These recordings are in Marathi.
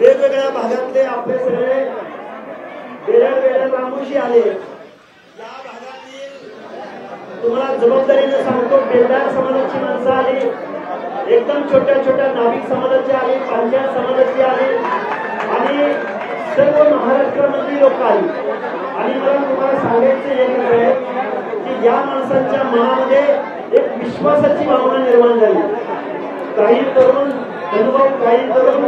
वेगवेगळ्या भागातले आपले सगळे वेगळ्या रामोशी आले। या भागातील तुम्हाला जबाबदारीने सांगतो, बेलदार समाजाची माणसं आली, एकदम छोट्या नाभिक समाजाची आली, पांचाळ समाजाची आली आणि सर्व महाराष्ट्रामधली लोक आली। आणि मला तुम्हाला सांगायचं एकच आहे की या माणसांच्या मनामध्ये एक विश्वासाची भावना निर्माण झाली। काही तरुण अनुभव, काही तरुण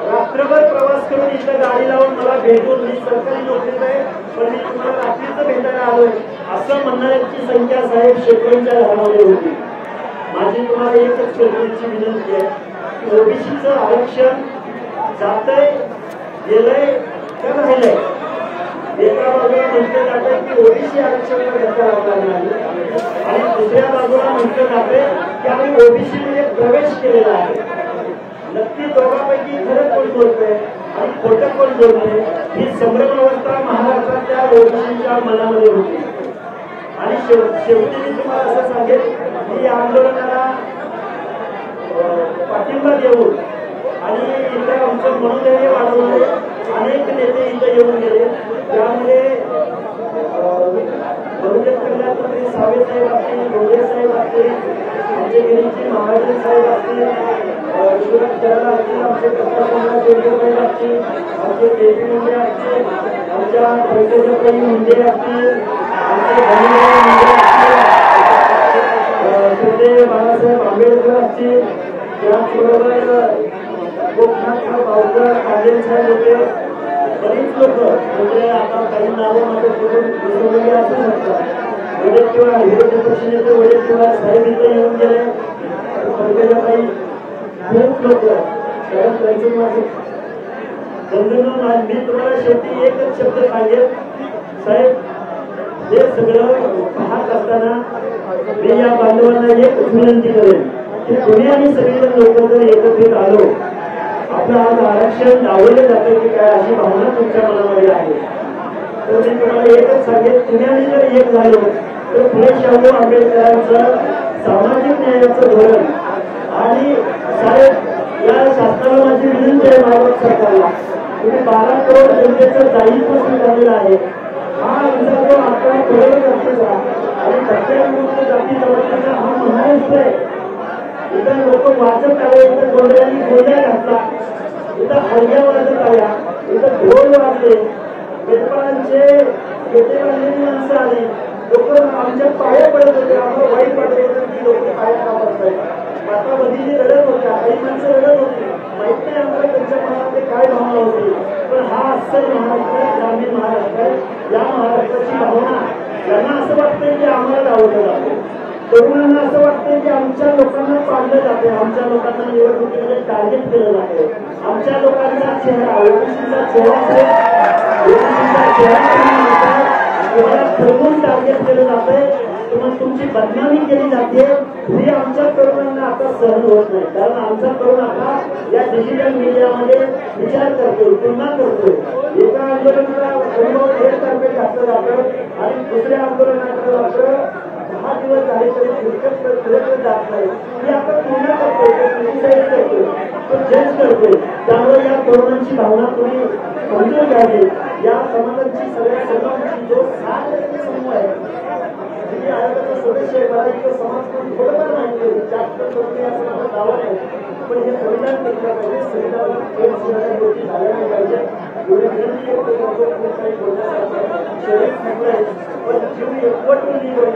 रात्रभर प्रवास करून इथं गाडी लावून मला भेटून, मी सरकारी नोकरीत आहे पण मी तुम्हाला रात्रीच भेटायला आलोय असं म्हणणाऱ्यांची संख्या साहेब शेकडोंच्या घरामध्ये होती। माझी तुम्हाला एकच शेवटची विनंती आहे की ओबीसीचं आरक्षण जातंय, गेलंय का राहिलंय? एका बाजूला म्हटलं जातंय की ओबीसी आरक्षणाला धक्का लावला नाही आणि दुसऱ्या बाजूला म्हटलं जातंय की आम्ही ओबीसी मध्ये प्रवेश केलेला आहे। नक्की दोघांपैकी खरं कोण बोलतोय आणि खोटं कोण बोलतोय ही संभ्रम अवस्था महाराष्ट्रातल्या ओबीसीच्या मनामध्ये होती। आणि शेवटी मी तुम्हाला असं सांगेल की या आंदोलनाला पाठिंबा देऊन आणि इथं आमचं मनोधैर्य वाढवणारे अनेक नेते इथं येऊन गेले। त्यामुळे बहुजन कल्याण मंत्री सावे साहेब असतील, डोंगरे साहेब असतील, आमचे गिरीजी महाराज साहेब असतील, विश्वनाथ चरण असतील, आमचे प्रकाशचंद्र शेळके साहेब असतील, आमचे केपी मुंडे असतील, आमच्या पंकजाताई मुंडे असतील, आमचे धनुभाई मुंडे असतील, श्रद्धेय बाळासाहेब आंबेडकर असतील, त्याचबरोबर गोपनाथराव भाऊकर कांदेल साहेब होते, बरीच लोक म्हणजे आता काही नावं माझ्या विसरलेली असू शकतात। वडेट्टीवार विरोधी पक्षनेते वडेट्टीवार साहेब इथे येऊन गेले, पंकजाताई, खूप लोक त्यांचं माझं मी तुम्हाला शेवटी एकच शब्द सांगेल साहेब, हे सगळं पाहत असताना मी या बांधवांना एकच विनंती करेन की तुम्ही आणि सगळेजण लोक जर एकत्रित आलो, आपलं आज आरक्षण डावललं जातं की काय अशी भावना तुमच्या मनामध्ये आहे, तर मी तुम्हाला एकच सांगेन, तुम्ही आणि जर एक झालो तर फुले शाहू आंबेडकरांचं सामाजिक न्यायाचं धोरण आणि साहेब या शासनाला माझी विनंती आहे, महाराष्ट्र सरकारला तुम्ही 12 करोड जनतेचं दायित्व स्वीकारलेलं आहे। हा आमचा जो आपला करोड जातीचा आणि दक्षिण जाती जमातीचा हा महाराष्ट्र आहे। इथं लोक वाचत आले, इथं गोंधळांनी गोंधळ घातला, इथं हलग्या वाजत आल्या, इथं ढोल वाजले, बेटपाळांचे गेटे बांधलेली माणसं आली, लोक आमच्या पाया पडत होते, आम्हाला वाईट वाटत होतं की लोक पाया का पडतायत। मातावधीची रडत होत्या, काही माणसं रडत होती, माहित नाही आम्हाला त्यांच्या मनामध्ये काय भावना होती, पण हा अस्सल महाराष्ट्र, ग्रामीण महाराष्ट्र आहे। या महाराष्ट्राची भावना त्यांना असं वाटतंय की आम्हाला डावलं जातं, तरुणांना असं वाटतंय की आमच्या लोकांना पाडलं जाते, आमच्या लोकांना निवडणुकीमध्ये टार्गेट केलं जाते, आमच्या लोकांचा चेहरा ओबीसीचा चेहरा ठरवून टार्गेट केलं जातंय, तुमची बदनामी केली जाते। ही आमच्या तरुणांना आता सहन होत नाही, कारण आमचा तरुण आता या डिजिटल मीडियामध्ये विचार करतोय, तुलना करतोय। एका आंदोलनाला अनुभव एक तर्फे घातलं जातं आणि दुसऱ्या आंदोलनाकडे मात्र 10 दिवस झाले तरी फिरकत जात नाही, ही आपण तुलना करतोय, क्रिटिसाइज करतोय, तो जज करतोय। त्यामुळे या तरुणांची भावना तुम्ही समजून घ्यावी। या समाजाची सगळ्या समाजाची जो 7% समूह आहे, म्हणजे आयोगाचा सदस्य आहे, मला इथं समाज कोण थोडंफार माहिती आहे, जास्त करून असं मला दावा नाही, पण हे संविधान केलं पाहिजे, संविधान गोष्टी झाल्या नाही पाहिजे, एवढी विनंती काही बोलण्यासारखं पण जीव एकवटून